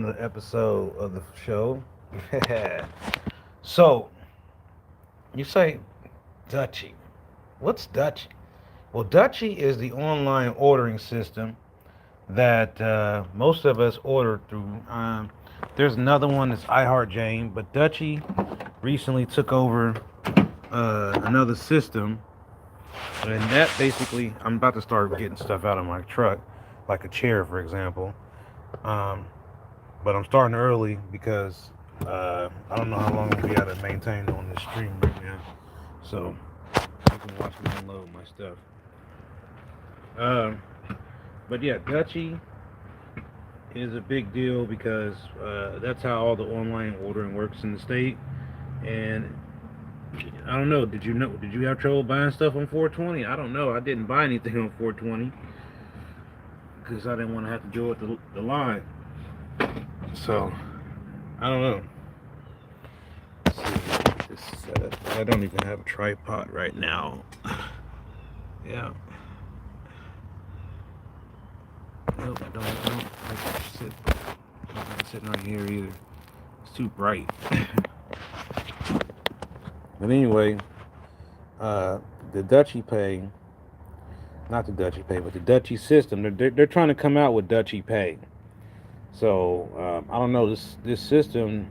the episode of the show. So, you say Dutchie. What's Dutchie? Well, Dutchie is the online ordering system that most of us order through. There's another one that's iHeartJane, but Dutchie recently took over another system, and that basically, I'm about to start getting stuff out of my truck, like a chair, for example. Um, but I'm starting early because I don't know how long we got to maintain on this stream right now. So you can watch me unload my stuff. Um, but yeah, Dutchie is a big deal because that's how all the online ordering works in the state. And I don't know. Did you know? Did you have trouble buying stuff on 420? I don't know. I didn't buy anything on 420 because I didn't want to have to deal with the line. So I don't know. Let's see. I don't even have a tripod right now. Yeah. Nope, I don't like to sit. I'm not sitting right here either. It's too bright. But anyway, uh, the Dutchie Pay, not the Dutchie Pay, but the Dutchie system. They're trying to come out with Dutchie Pay. So I don't know. This system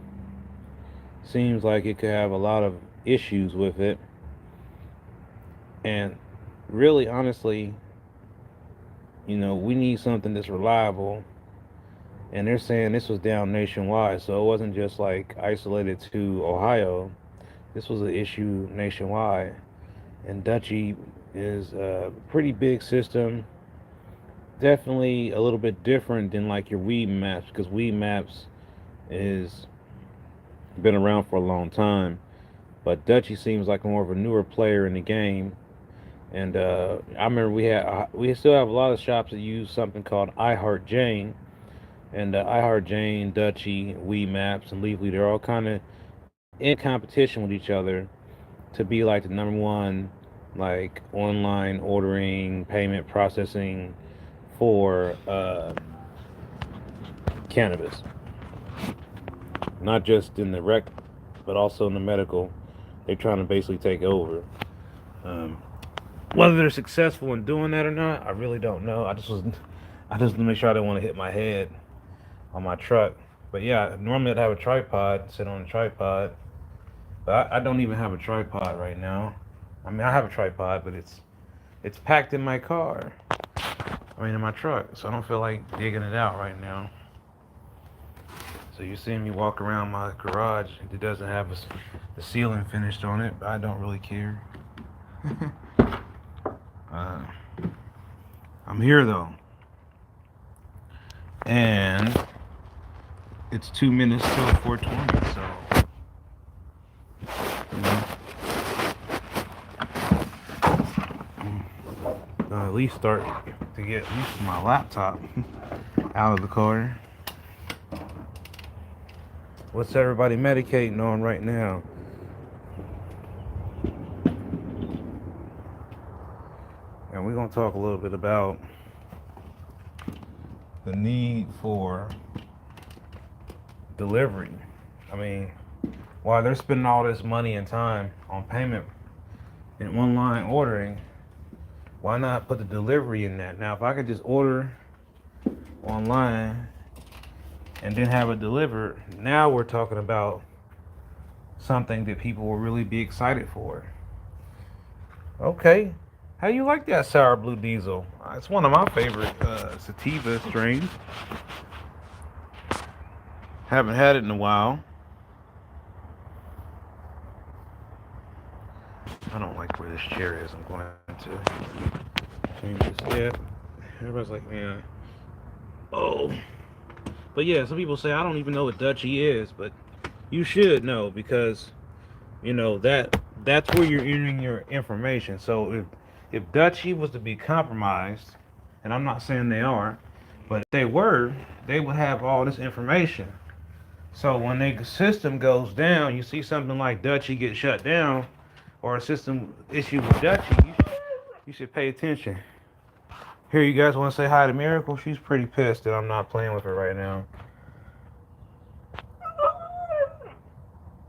seems like it could have a lot of issues with it, and really, honestly, we need something that's reliable. And they're saying this was down nationwide, so it wasn't just like isolated to Ohio. This was an issue nationwide. And Dutchie is a pretty big system. Definitely a little bit different than like your Weed Maps because Weed Maps is been around for a long time. But Dutchie seems like more of a newer player in the game. And I remember we still have a lot of shops that use something called iHeart Jane, and iHeart Jane, Dutchie, Weed Maps, and Leafly. They're all kind of in competition with each other to be like the number one like online ordering payment processing for cannabis, not just in the rec, but also in the medical. They're trying to basically take over. Um, whether they're successful in doing that or not, I really don't know. I just make sure I didn't want to hit my head on my truck. But yeah, normally I'd have a tripod, sit on a tripod, but I don't even have a tripod right now. I mean, I have a tripod, but it's packed in my car. I mean, in my truck, so I don't feel like digging it out right now. So you see me walk around my garage. It doesn't have the ceiling finished on it, but I don't really care. uh, I'm here though, and it's 2 minutes till 4:20. So you know, at least start to get at least my laptop out of the car. What's everybody medicating on right now? And we're gonna talk a little bit about the need for delivery. I mean, while they're spending all this money and time on payment and online ordering, why not put the delivery in that? Now, if I could just order online and then have it delivered, now we're talking about something that people will really be excited for. Okay. How you like that sour blue diesel? It's one of my favorite sativa strains. Haven't had it in a while. I don't like where this chair is. I'm going to change this. Yeah. Everybody's like, man. Oh. But yeah, some people say I don't even know what Dutchie is, but you should know because that's where you're entering your information. So if Dutchie was to be compromised, and I'm not saying they are, but if they were, they would have all this information. So when the system goes down, you see something like Dutchie get shut down, or a system issue with Dutchie, you should pay attention. Here, you guys want to say hi to Miracle? She's pretty pissed that I'm not playing with her right now.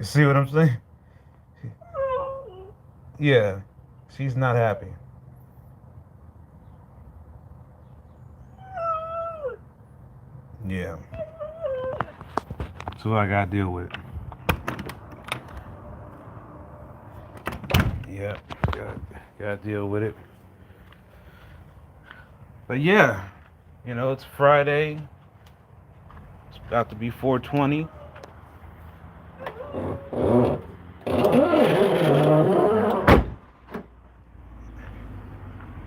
You see what I'm saying? Yeah, she's not happy. Yeah, that's what I gotta deal with. Yeah, gotta deal with it. But yeah, it's Friday. It's about to be 4:20.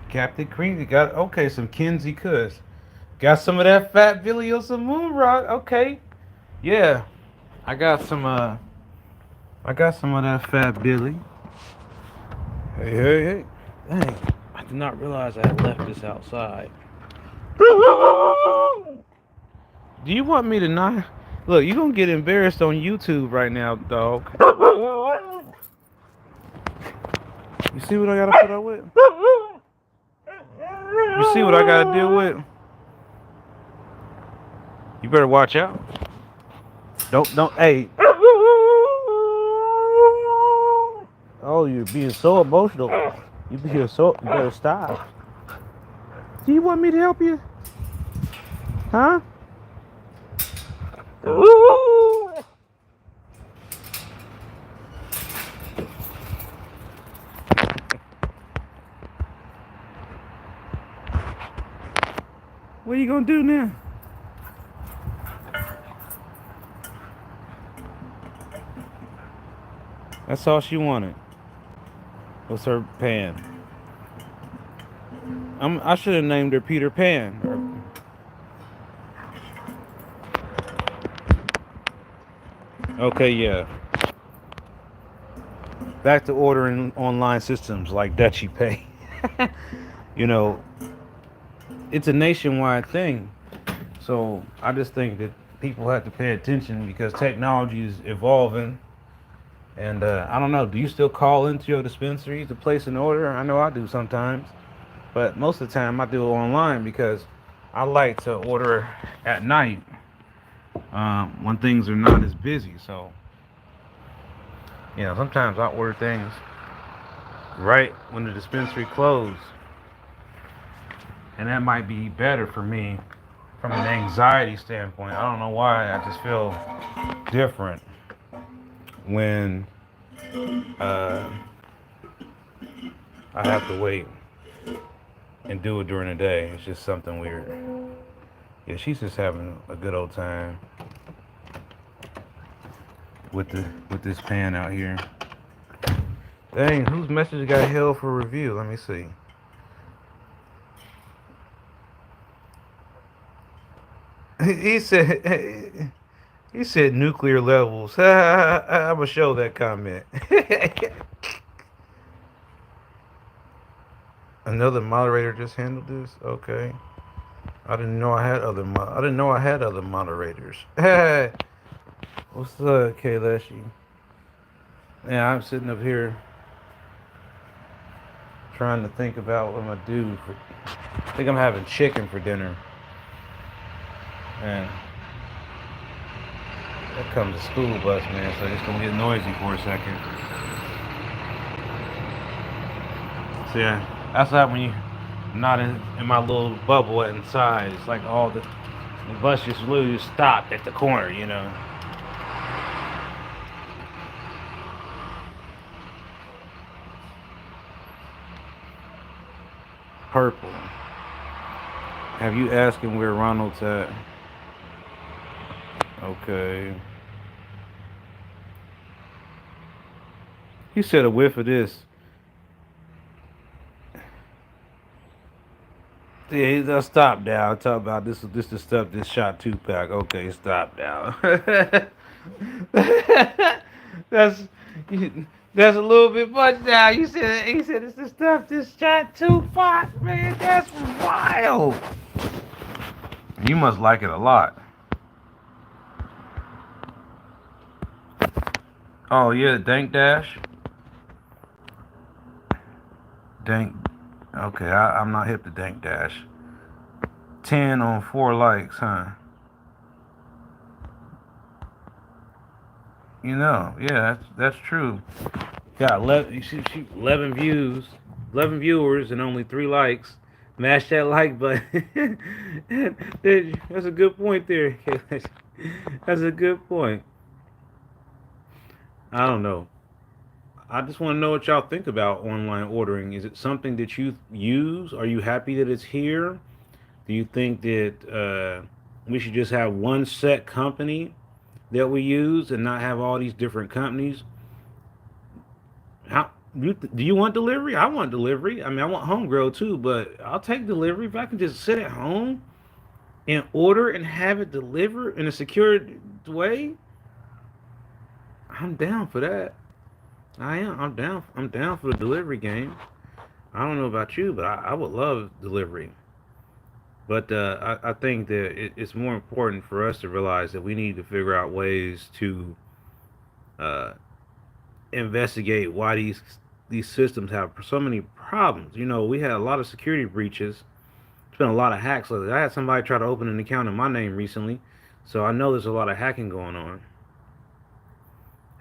Captain Cream got okay. Some Kinsey Kush. Got some of that Fat Billy or some Moon Rock. Okay, yeah. I got some. I got some of that Fat Billy. Hey, hey, hey. Dang, I did not realize I had left this outside. Do you want me to not? Look, you gonna get embarrassed on YouTube right now, dog. You see what I gotta put up with? You see what I gotta deal with? You better watch out. Don't. Hey. Oh, you're being so emotional. You being so. You better stop. Do you want me to help you? Huh? What are you gonna do now? That's all she wanted. Was her Pan. I should have named her Peter Pan. Okay, yeah. Back to ordering online systems like Dutchie Pay. you know, it's a nationwide thing. So I just think that people have to pay attention because technology is evolving. And I don't know, do you still call into your dispensary to place an order? I know I do sometimes. But most of the time I do it online because I like to order at night when things are not as busy. So, sometimes I order things right when the dispensary closed. And that might be better for me from an anxiety standpoint. I don't know why. I just feel different when uh, I have to wait and do it during the day. It's just something weird. Yeah, she's just having a good old time with this pan out here. Dang, whose message got held for review? Let me see. He said he said nuclear levels. I'm gonna show that comment. Another moderator just handled this. Okay, I didn't know I had I didn't know I had other moderators. What's up, Kaleshi? Yeah, I'm sitting up here trying to think about what I'm gonna do. I think I'm having chicken for dinner, and there comes a school bus, man. So it's gonna get noisy for a second. So yeah, that's what happens when you're not in my little bubble inside. It's like the bus just literally stopped at the corner. Purple. Have you asked him where Ronald's at? Okay. He said a whiff of this. Yeah, he'll stop now. Talk about this the stuff this shot 2-pack. Okay, stop now. that's that's a little bit much now. He said it's the stuff this shot 2-pack, man. That's wild. You must like it a lot. Oh yeah, Dank Dash. Dank. Okay, I'm not hip to Dank Dash. 10 on 4 likes, huh? Yeah, that's true. Got 11, she 11 views, 11 viewers, and only 3 likes. Mash that like button. That's a good point there. That's a good point. I don't know. I just want to know what y'all think about online ordering. Is it something that you use? Are you happy that it's here? Do you think that we should just have one set company that we use and not have all these different companies? How do you want delivery? I want delivery. I mean, I want home grow too, but I'll take delivery if I can just sit at home and order and have it delivered in a secured way. I'm down for that. I am. I'm down. I'm down for the delivery game. I don't know about you, but I would love delivery. But I think that it's more important for us to realize that we need to figure out ways to uh, investigate why these systems have so many problems. We had a lot of security breaches. It's been a lot of hacks lately. I had somebody try to open an account in my name recently, so I know there's a lot of hacking going on.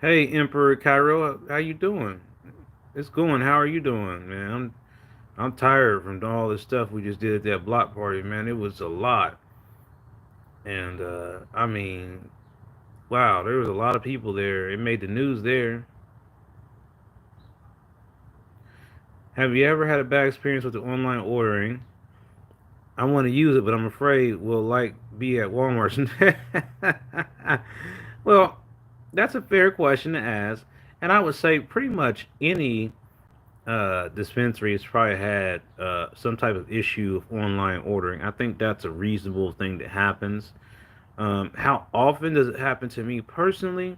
Hey, Emperor Cairo, how you doing? It's going. How are you doing, man? I'm tired from all this stuff we just did at that block party, man. It was a lot, and I mean, wow, there was a lot of people there. It made the news there. Have you ever had a bad experience with the online ordering? I want to use it, but I'm afraid we'll like be at Walmart. Well, that's a fair question to ask, and I would say pretty much any dispensary has probably had some type of issue of online ordering. I think that's a reasonable thing that happens. How often does it happen to me personally?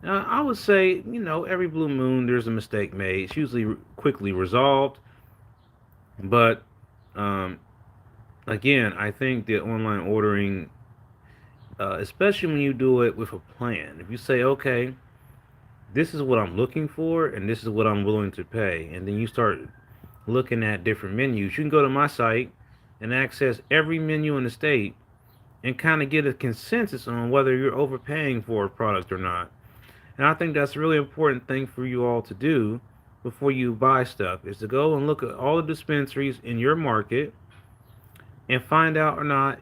I would say, every blue moon there's a mistake made. It's usually quickly resolved, but um, again, I think that online ordering, especially when you do it with a plan, if you say, okay, this is what I'm looking for and this is what I'm willing to pay, and then you start looking at different menus, you can go to my site and access every menu in the state and kind of get a consensus on whether you're overpaying for a product or not. And I think that's a really important thing for you all to do before you buy stuff is to go and look at all the dispensaries in your market and find out or not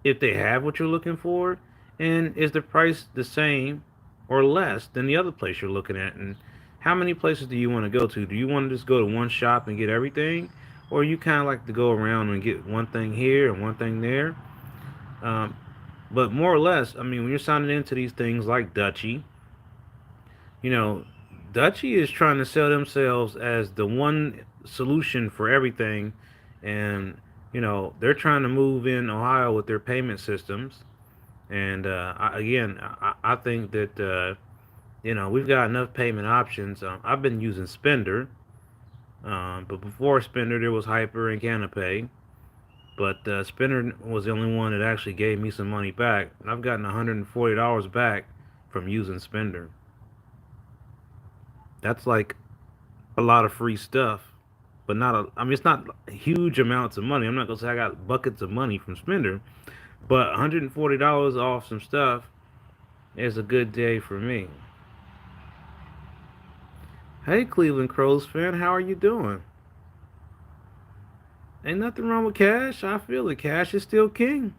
if they have what you're looking for, and is the price the same or less than the other place you're looking at, and how many places do you want to go to? Do you want to just go to one shop and get everything, or you kind of like to go around and get one thing here and one thing there? um, but more or less, I mean, when you're signing into these things like Dutchie, you know Dutchie is trying to sell themselves as the one solution for everything, and they're trying to move in Ohio with their payment systems. And I think that we've got enough payment options. I've been using Spender, but before Spender there was Hyper and Canopay. But Spender was the only one that actually gave me some money back, and I've gotten $140 back from using Spender. That's like a lot of free stuff, but not a. I mean, it's not huge amounts of money. I'm not gonna say I got buckets of money from Spender, but $140 off some stuff is a good day for me. Hey, Cleveland Crows fan, how are you doing? Ain't nothing wrong with cash. I feel it. Cash is still king.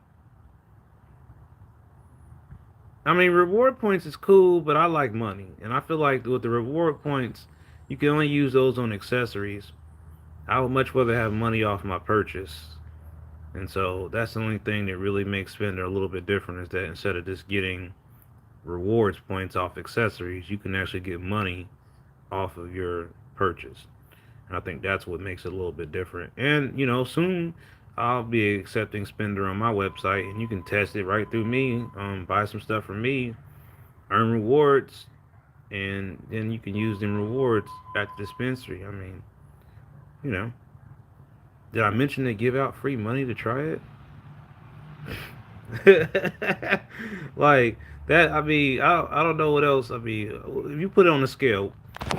I mean, reward points is cool, but I like money, and I feel like with the reward points, you can only use those on accessories. I would much rather have money off my purchase, and so that's the only thing that really makes Spender a little bit different is that instead of just getting rewards points off accessories, you can actually get money off of your purchase. And I think that's what makes it a little bit different. And soon I'll be accepting Spender on my website, and you can test it right through me. Buy some stuff from me, earn rewards, and then you can use them rewards at the dispensary. I mean, you know, did I mention they give out free money to try it? Like that. I mean, I don't know what else. I mean, if you put it on a scale,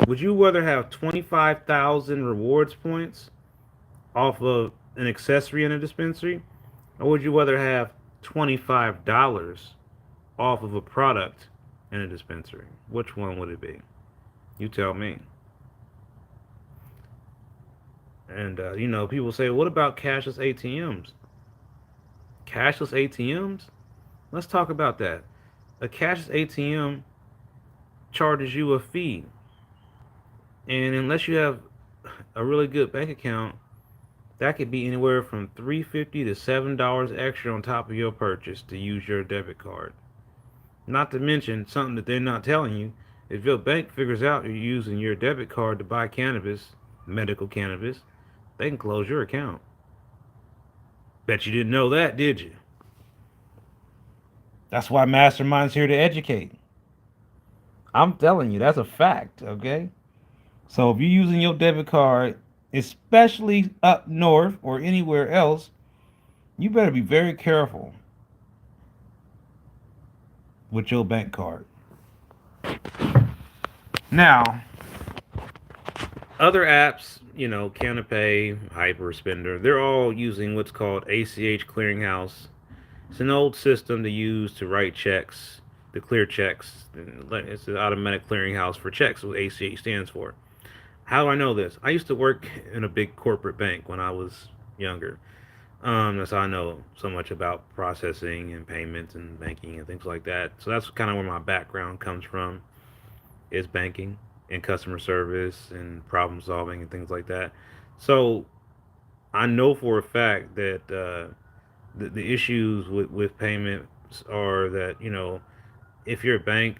would you rather have 25,000 rewards points off of an accessory in a dispensary, or would you rather have $25 off of a product in a dispensary? Which one would it be? You tell me. And people say, what about cashless ATMs? Cashless ATMs? Let's talk about that. A cashless ATM charges you a fee, and unless you have a really good bank account, that could be anywhere from $3.50 to $7 extra on top of your purchase to use your debit card. Not to mention something that they're not telling you. If your bank figures out you're using your debit card to buy cannabis, medical cannabis, they can close your account. Bet you didn't know that, did you? That's why Mastermind's here to educate. I'm telling you, that's a fact, okay? So if you're using your debit card, especially up north or anywhere else, you better be very careful with your bank card. Now, other apps, Canopay, Hyperspender, they're all using what's called ACH Clearinghouse. It's an old system to use to write checks, to clear checks. It's an automatic clearinghouse for checks, what ACH stands for. How do I know this? I used to work in a big corporate bank when I was younger. That's how I know so much about processing and payments and banking and things like that. So that's kind of where my background comes from, is banking and customer service and problem solving and things like that. So I know for a fact that the issues with payments are that, if your bank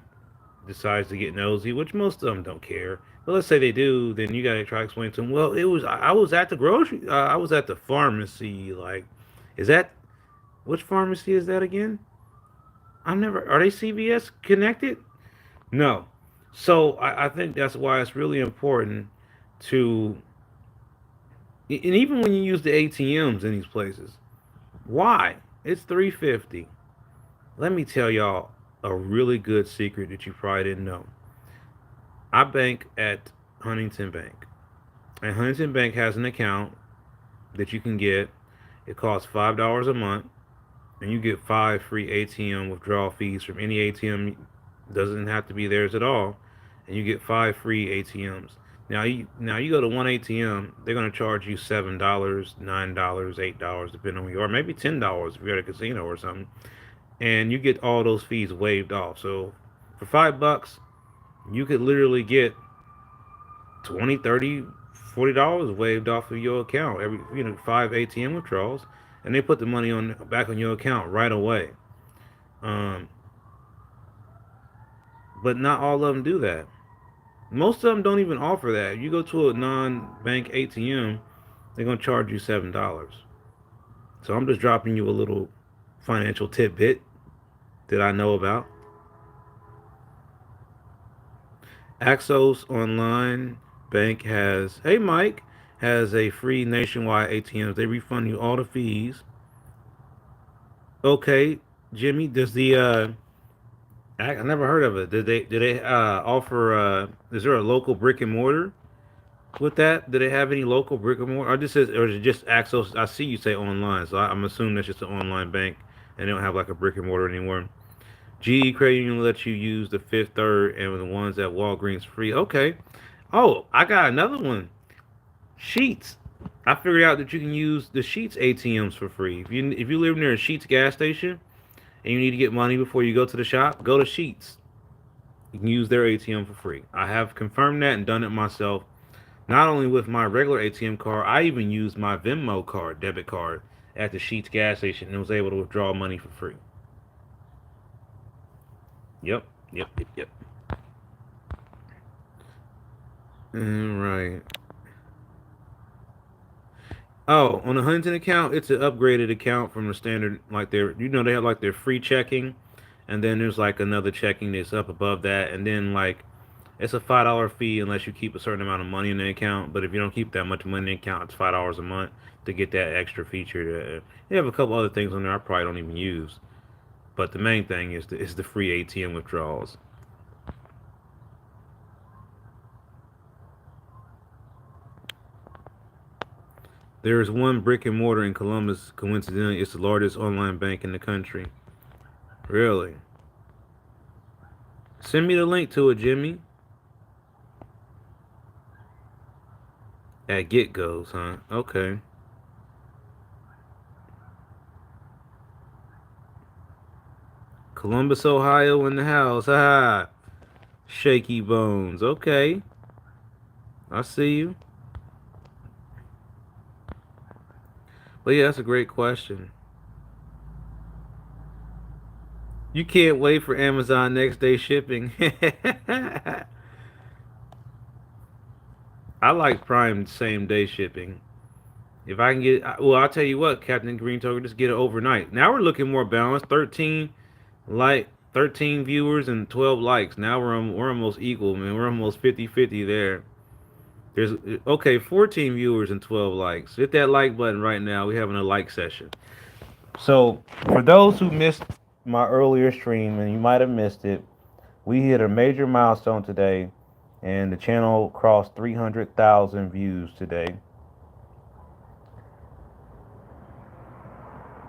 decides to get nosy, which most of them don't care, but let's say they do, then you got to try to explain to them, well, I was at the I was at the pharmacy. Like, is that, which pharmacy is that again? I never, are they CVS connected? No. So I think that's why it's really important to, and even when you use the ATMs in these places, why? It's 350. Let me tell y'all a really good secret that you probably didn't know. I bank at Huntington Bank. And Huntington Bank has an account that you can get. It costs $5 a month, and you get 5 free ATM withdrawal fees from any ATM. Doesn't have to be theirs at all, and you get 5 free ATMs. Now you go to one ATM, they're gonna charge you $7, $9, $8, depending on where you are, maybe $10 if you're at a casino or something, and you get all those fees waived off. So for $5, you could literally get 20, 30, $40 waived off of your account every 5 ATM withdrawals, and they put the money on back on your account right away. Um, but not all of them do that. Most of them don't even offer that. If you go to a non-bank ATM, they're gonna charge you $7. So I'm just dropping you a little financial tidbit that I know about. Axos Online Bank has, hey Mike, has a free nationwide ATMs. They refund you all the fees. Okay, Jimmy, does the I never heard of it. Did they offer is there a local brick and mortar with that? Do they have any local brick and mortar? Or is it just Axos? I see you say online, so I'm assuming that's just an online bank and they don't have like a brick and mortar anymore. GE Credit Union lets you use the Fifth Third and the ones at Walgreens free. Okay. Oh, I got another one. Sheets. I figured out that you can use the Sheets ATMs for free. If you live near a Sheets gas station and you need to get money before you go to the shop, go to Sheets. You can use their ATM for free. I have confirmed that and done it myself. Not only with my regular ATM card, I even used my Venmo card, debit card, at the Sheets gas station and was able to withdraw money for free. Yep, yep, yep, yep. Right. Oh, on the Huntington account, it's an upgraded account from the standard. Like they have like their free checking, and then there's like another checking that's up above that, and then like it's a $5 fee unless you keep a certain amount of money in the account. But if you don't keep that much money in the account, it's $5 a month to get that extra feature. They have a couple other things on there I probably don't even use, but the main thing is the free ATM withdrawals. There is one brick and mortar in Columbus. Coincidentally, it's the largest online bank in the country. Really? Send me the link to it, Jimmy. At Get Goes, huh? Okay. Columbus, Ohio in the house. Ha! Shaky Bones. Okay. I see you. But yeah, that's a great question. You can't wait for Amazon next day shipping. I like Prime same day shipping. If I can get, well, I'll tell you what, Captain Green Toker, just get it overnight. Now we're looking more balanced. 13 viewers and 12 likes. Now we're almost equal, man. We're almost 50-50 there. There's okay, 14 viewers and 12 likes. Hit that like button right now. We're having a like session. So, for those who missed my earlier stream and you might have missed it, we hit a major milestone today, and the channel crossed 300,000 views today.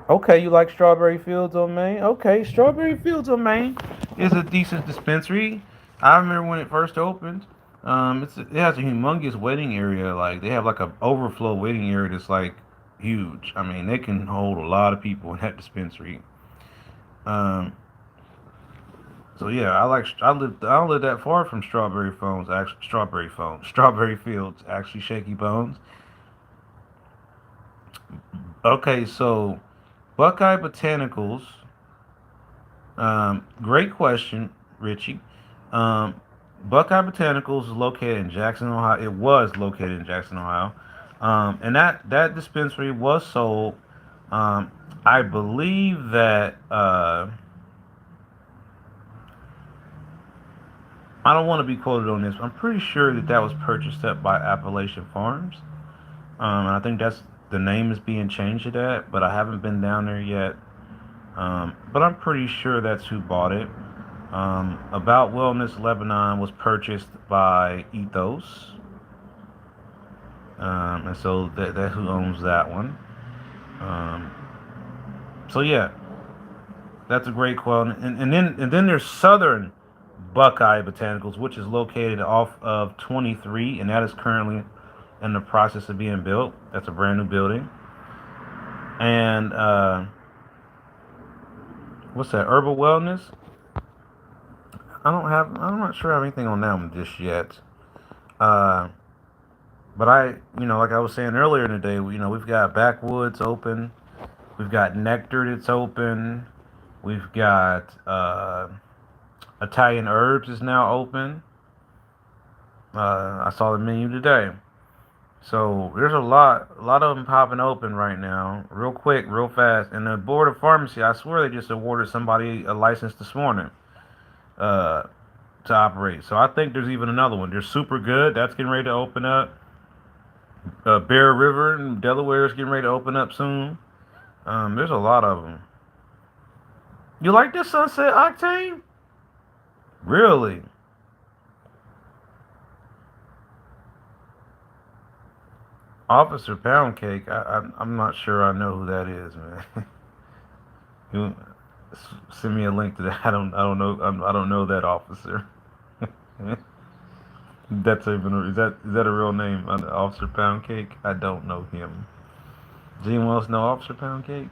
Okay, you like Strawberry Fields on Main? Okay, Strawberry Fields on Main is a decent dispensary. I remember when it first opened. It has a humongous waiting area. Like they have like a overflow waiting area that's like huge. I mean, they can hold a lot of people in that dispensary. Um, so yeah, I don't live that far from Strawberry Fields. Actually, Shaky Bones. Okay, so Buckeye Botanicals. Great question, Richie. Um, Buckeye Botanicals is located in Jackson, Ohio. It was located in Jackson, Ohio, and that dispensary was sold. Um, I believe that I don't want to be quoted on this. I'm pretty sure that that was purchased up by Appalachian Farms. And I think that's the name is being changed to that, but I haven't been down there yet. But I'm pretty sure that's who bought it. About Wellness Lebanon was purchased by Ethos, and so that who owns that one. Um, so yeah, that's a great quote. And then there's Southern Buckeye Botanicals, which is located off of 23, and that is currently in the process of being built. That's a brand new building. And what's that? Herbal Wellness. I'm not sure I have anything on that one just yet. Uh, but like I was saying earlier in the day, we've got Backwoods open, we've got Nectar that's open, we've got Italian Herbs is now open. I saw the menu today, so there's a lot of them popping open right now, real quick, real fast. And the board of pharmacy, I swear they just awarded somebody a license this morning. Uh, to operate. So I think there's even another one. There's Super Good. That's getting ready to open up. Bear River in Delaware is getting ready to open up soon. There's a lot of them. You like this Sunset Octane? Really? Officer Pound Cake. I'm not sure I know who that is, man. you send me a link to that. I don't know that officer. That's even is that a real name? Officer Pound Cake? I don't know him. Does anyone else know Officer Pound Cake?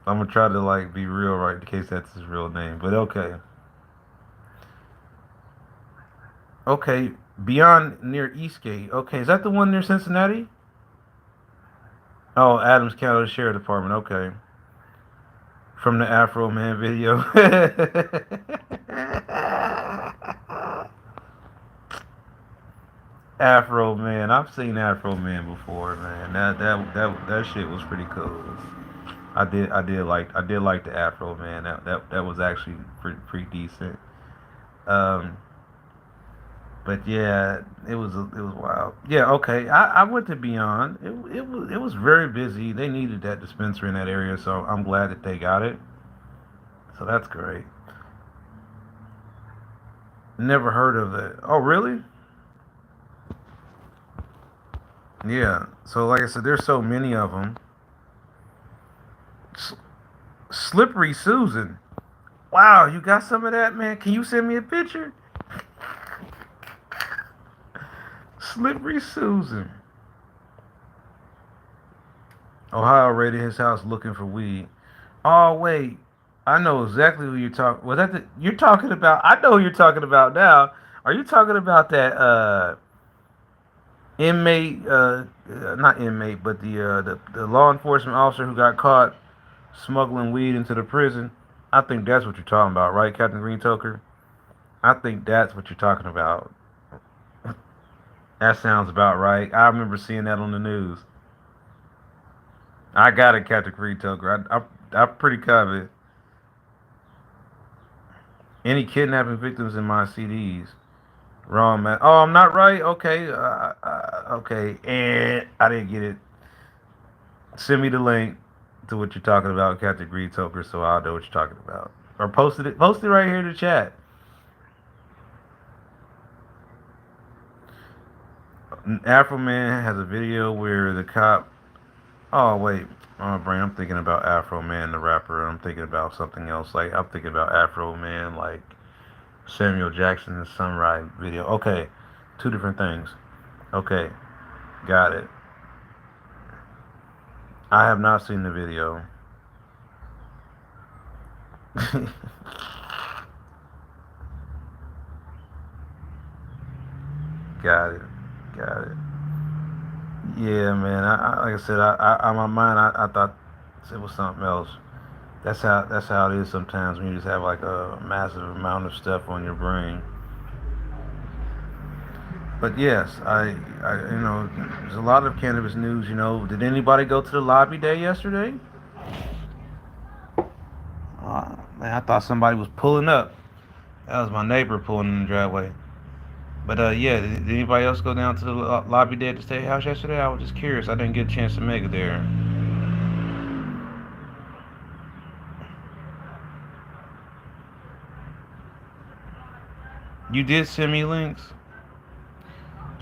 I'm gonna try to like be real, right, in case that's his real name. But okay, okay. Beyond near Eastgate. Okay, is that the one near Cincinnati? Oh, Adams County Sheriff Department. Okay, from the Afro Man video. Afro Man. I've seen Afro Man before, man. That shit was pretty cool. I did like the Afro Man. That was actually pretty decent. Um, but yeah, it was wild. Yeah, okay. I went to Beyond. It was very busy. They needed that dispensary in that area, so I'm glad that they got it. So that's great. Never heard of it. Oh, really? Yeah. So like I said, there's so many of them. S- Slippery Susan. Wow, you got some of that, man? Can you send me a picture? Slippery Susan. Ohio raided his house looking for weed. Oh wait, I know exactly who you're talking. Was that you're talking about? I know who you're talking about now. Are you talking about that inmate? Not inmate, but the law enforcement officer who got caught smuggling weed into the prison. I think that's what you're talking about, right, Captain Green Toker? I think that's what you're talking about. That sounds about right. I remember seeing that on the news. I got it, Captain Green Toker. I'm pretty confident. Any kidnapping victims in my CDs? Wrong, man. Oh, I'm not right. Okay, okay. And I didn't get it. Send me the link to what you're talking about, Captain Green Toker, so I'll know what you're talking about. Or post it. Post it right here in the chat. Afro Man has a video where the cop. Oh wait, oh brain. I'm thinking about Afro Man, the rapper. I'm thinking about something else. Like I'm thinking about Afro Man, like Samuel Jackson's Sunrise video. Okay, two different things. Okay, got it. I have not seen the video. Got it. Got it. Yeah, man. Like I said, on my mind, I thought it was something else. That's how it is sometimes when you just have like a massive amount of stuff on your brain. But yes, there's a lot of cannabis news. Did anybody go to the lobby day yesterday? Man, I thought somebody was pulling up. That was my neighbor pulling in the driveway. But yeah, did anybody else go down to the lobby day at the state house yesterday? I was just curious. I didn't get a chance to make it there. You did send me links.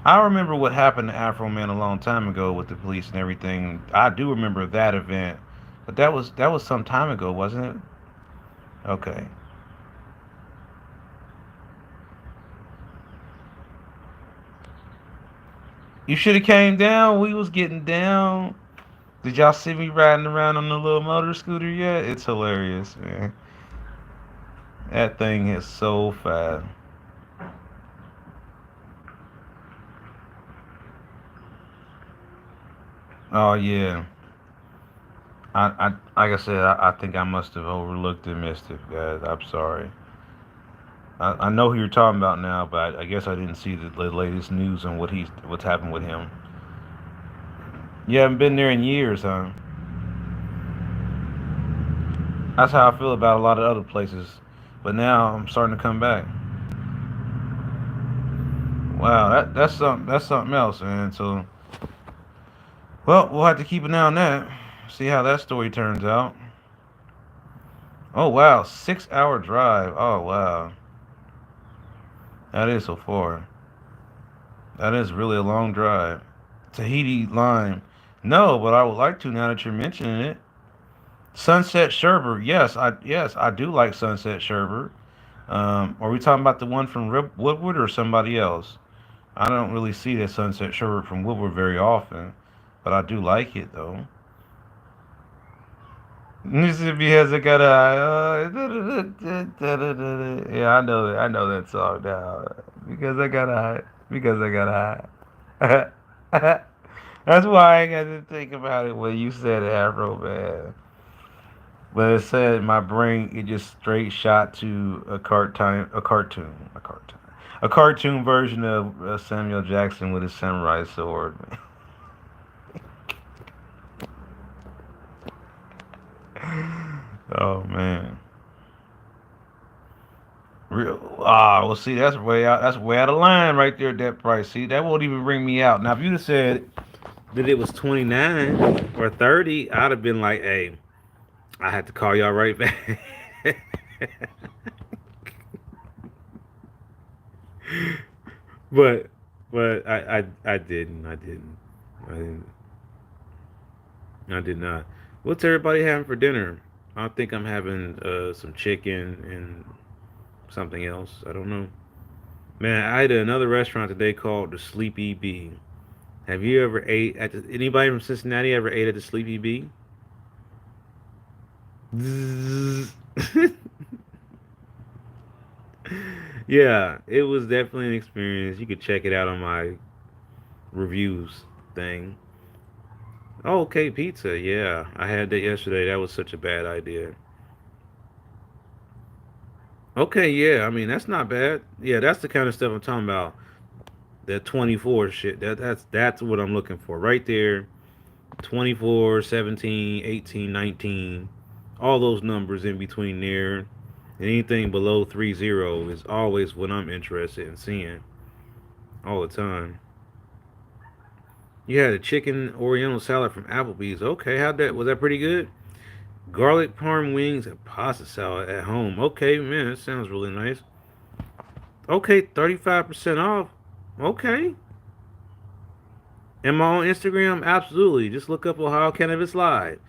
I remember what happened to Afro Man a long time ago with the police and everything. I do remember that event, but that was some time ago, wasn't it? Okay. You should have came down. We was getting down. Did y'all see me riding around on the little motor scooter yet? It's hilarious, man. That thing is so fast. Oh yeah. Like I said, I think I must have overlooked and missed it, guys. I'm sorry. I know who you're talking about now, but I guess I didn't see the latest news on what's happened with him. You haven't been there in years, huh? That's how I feel about a lot of other places. But now I'm starting to come back. Wow, that's something else, man. So, well, we'll have to keep an eye on that. See how that story turns out. Oh wow, 6 hour drive. Oh wow, that is so far. That is really a long drive. Tahiti Lime. No, but I would like to now that you're mentioning it. Sunset Sherbert. Yes, I do like Sunset Sherbert. Are we talking about the one from Woodward or somebody else? I don't really see that Sunset Sherbert from Woodward very often, but I do like it though. Mississippi has a kind of yeah, I know that song now because I got high because I got high. That's why I got to think about it when you said Afro Man. But it said my brain it just straight shot to a cartoon version of Samuel Jackson with his samurai sword. Oh man, real well see that's way out of line right there at that price. See that won't even bring me out. Now if you'd have said that it was 29 or 30, I'd have been like, hey, I had to call y'all right back. but but I didn't. I didn't. I did not. What's everybody having for dinner? I think I'm having some chicken and something else. I don't know. Man, I ate at another restaurant today called the Sleepy Bee. Have you ever ate at anybody from Cincinnati ever ate at the Sleepy Bee? Yeah, it was definitely an experience. You could check it out on my reviews thing. Oh, okay, pizza. Yeah, I had that yesterday. That was such a bad idea. Okay, yeah, I mean that's not bad. Yeah, that's the kind of stuff I'm talking about. That 24 shit. That's what I'm looking for right there. 24, 17, 18, 19. All those numbers in between there. Anything below 30 is always what I'm interested in seeing all the time. You had a chicken Oriental salad from Applebee's. Okay, how'd that? Was that pretty good? Garlic parm wings and pasta salad at home. Okay, man, that sounds really nice. Okay, 35% off. Okay. Am I on Instagram? Absolutely. Just look up Ohio Cannabis Live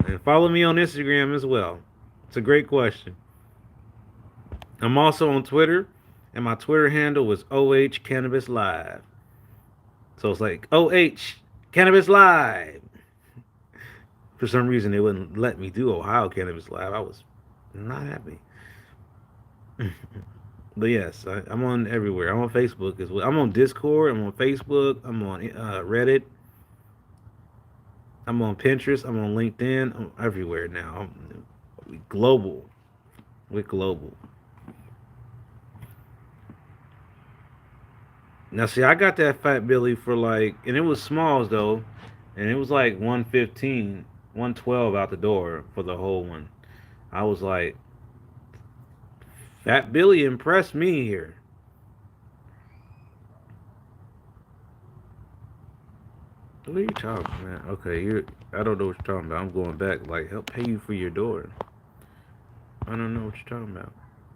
and follow me on Instagram as well. It's a great question. I'm also on Twitter, and my Twitter handle was OH Cannabis Live. So it's like OH Cannabis Live. For some reason, they wouldn't let me do Ohio Cannabis Live. I was not happy. But yes, I'm on everywhere. I'm on Facebook as well. I'm on Discord. I'm on Facebook. I'm on Reddit. I'm on Pinterest. I'm on LinkedIn. I'm everywhere now. We global. We're global. Now, see, I got that Fat Billy for like, and it was smalls though, and it was like 115, 112 out the door for the whole one. I was like, Fat Billy impressed me here. What are you talking about, man? Okay, you're. I don't know what you're talking about. I'm going back. Like, help pay you for your door. I don't know what you're talking about.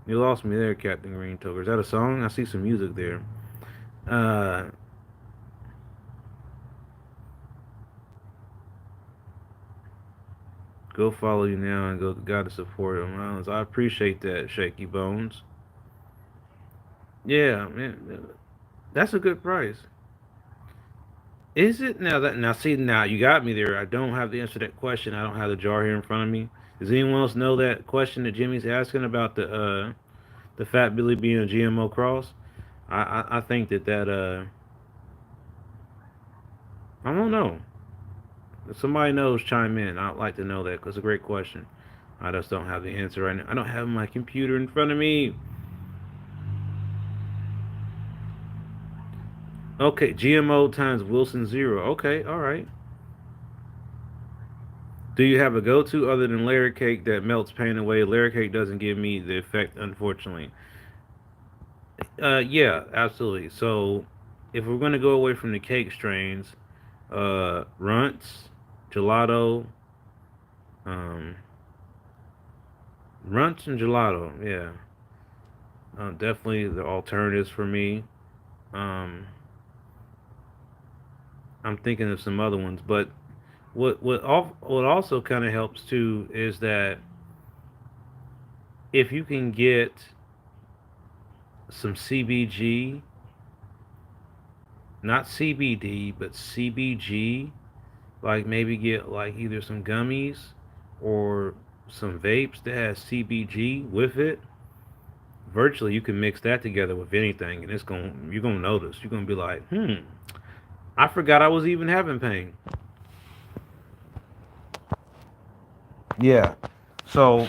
You lost me there, Captain Green Toker. Is that a song? I see some music there. Uh, Go follow you now and go to God to support him. I appreciate that, Shaky Bones. Yeah, man, that's a good price. Is it now? That now, see, now you got me there. I don't have the answer to that question. I don't have the jar here in front of me. Does anyone else know that question that Jimmy's asking about the Fat Billy being a GMO cross? I think that I don't know. If somebody knows, chime in. I'd like to know that because it's a great question. I just don't have the answer right now. I don't have my computer in front of me. Okay, GMO times Wilson zero. Okay, all right. Do you have a go-to other than layer cake that melts pain away? Layer cake doesn't give me the effect, unfortunately. Yeah, absolutely. So, if we're gonna go away from the cake strains, runts, gelato, um, runts and gelato. Yeah, definitely the alternatives for me. Um, I'm thinking of some other ones, but what also kind of helps too is that if you can get some CBG, not CBD, but CBG, like maybe get like either some gummies or some vapes that has CBG with it. Virtually, you can mix that together with anything, and it's going you're gonna notice. You're gonna be like, I forgot I was even having pain. Yeah. So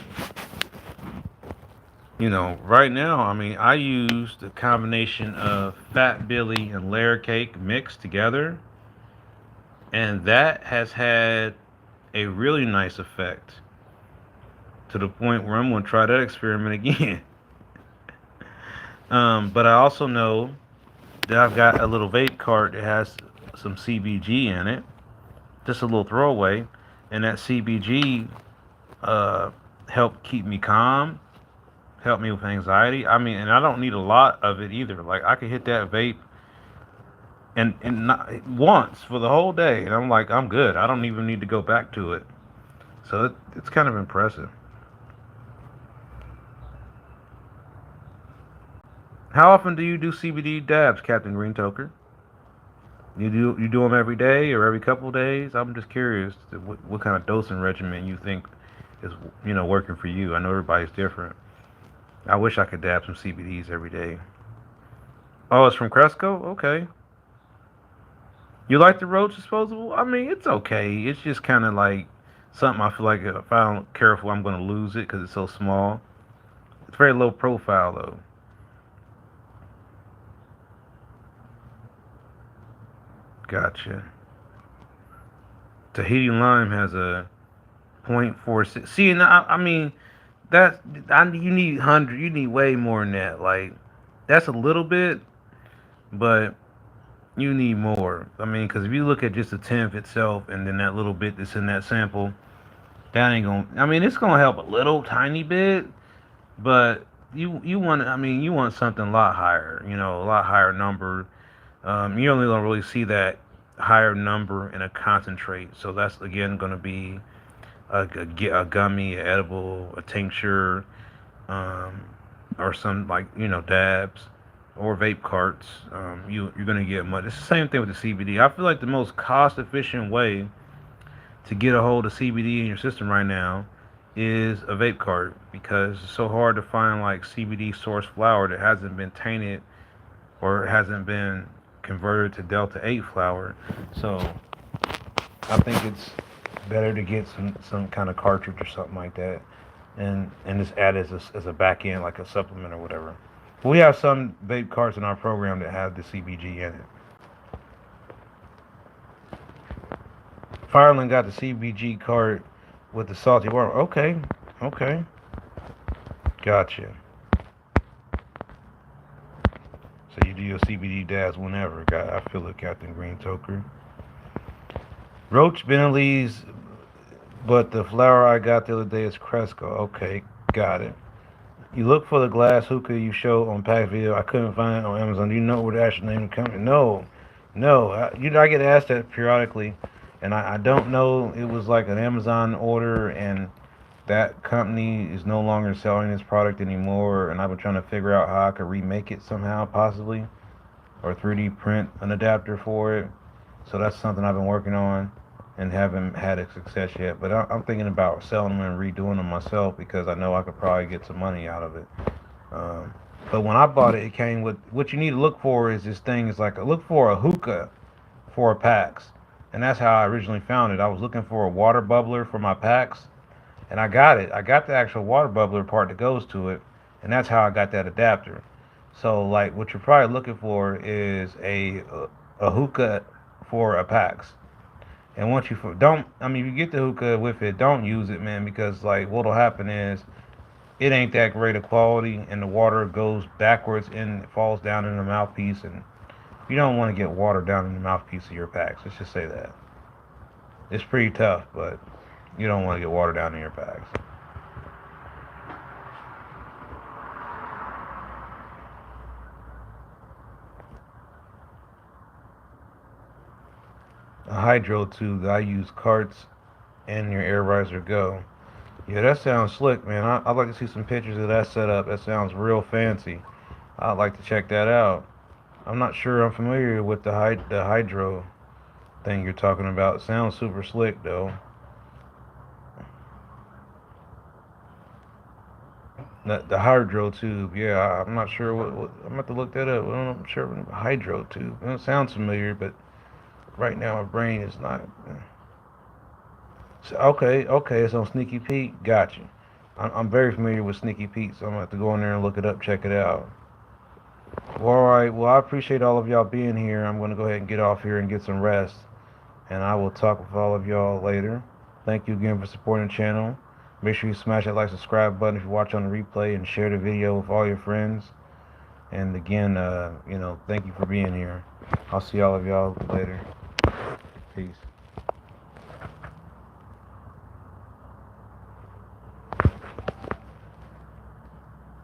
right now, I mean, I use the combination of Fat Billy and Layer Cake mixed together, and that has had a really nice effect to the point where I'm going to try that experiment again. But I also know that I've got a little vape cart that has some CBG in it, just a little throwaway, and that CBG uh, helped keep me calm, help me with anxiety. I mean, and I don't need a lot of it either. Like I could hit that vape and not, once for the whole day, and I'm like, I'm good. I don't even need to go back to it. So it's kind of impressive. How often do you do CBD dabs, Captain Green Toker? You do them every day or every couple of days? I'm just curious what kind of dosing regimen you think is working for you. I know everybody's different. I wish I could dab some CBDs every day. Oh, it's from Cresco. Okay. You like the Roach disposable? I mean, it's okay. It's just kind of like something I feel like if I don't careful, I'm gonna lose it because it's so small. It's very low profile though. Gotcha. Tahiti lime has a 0.46. See, and I mean that you need 100. You need way more than that. Like that's a little bit, but you need more. I mean, because if you look at just the tenth itself, and then that little bit that's in that sample, that ain't gonna. I mean, it's gonna help a little tiny bit, but you want. I mean, you want something a lot higher. A lot higher number. You only gonna really see that higher number in a concentrate. So that's again gonna be a gummy, a edible, a tincture, um, or some like dabs or vape carts. You're gonna get much. It's the same thing with the CBD. I feel like the most cost efficient way to get a hold of CBD in your system right now is a vape cart because it's so hard to find like CBD source flower that hasn't been tainted or hasn't been converted to Delta 8 flower. So I think it's better to get some kind of cartridge or something like that, and just add it as a back end, like a supplement or whatever. We have some vape carts in our program that have the CBG in it. Fireland got the CBG cart with the salty water. Okay, okay, gotcha. So you do your CBD dabs whenever. I feel it, Captain Green Toker. Roach Benelli's, but the flower I got the other day is Cresco. Okay, got it. You look for the glass hookah you showed on pack video. I couldn't find it on Amazon. Do you know where the actual name of the company? No, no. I get asked that periodically, and I don't know. It was like an Amazon order, and that company is no longer selling this product anymore. And I've been trying to figure out how I could remake it somehow, possibly, or 3D print an adapter for it. So that's something I've been working on and haven't had a success yet. But I'm thinking about selling them and redoing them myself because I know I could probably get some money out of it. Um, but when I bought it, it came with what you need to look for is this thing is like look for a hookah for a packs, and that's how I originally found it. I was looking for a water bubbler for my packs, and I got it. I got the actual water bubbler part that goes to it, and that's how I got that adapter. So like what you're probably looking for is a hookah for a PAX. And once you don't, I mean, if you get the hookah with it, don't use it, man, because like what'll happen is it ain't that great of quality, and the water goes backwards and it falls down in the mouthpiece, and you don't want to get water down in the mouthpiece of your packs. Let's just say that it's pretty tough, but you don't want to get water down in your packs. A hydro tube that I use carts and your air riser go. Yeah, that sounds slick, man. I'd like to see some pictures of that setup. That sounds real fancy. I'd like to check that out. I'm not sure I'm familiar with the hydro thing you're talking about. It sounds super slick though. The hydro tube, yeah. I'm not sure what I'm about to look that up. I'm not sure hydro tube. It sounds familiar, but right now my brain is not. So, okay, okay. It's on Sneaky Pete. Gotcha. I'm very familiar with Sneaky Pete, so I'm gonna have to go in there and look it up, check it out. Well, all right. Well, I appreciate all of y'all being here. I'm gonna go ahead and get off here and get some rest, and I will talk with all of y'all later. Thank you again for supporting the channel. Make sure you smash that like, subscribe button if you watch on the replay, and share the video with all your friends. And again, thank you for being here. I'll see all of y'all later. Peace.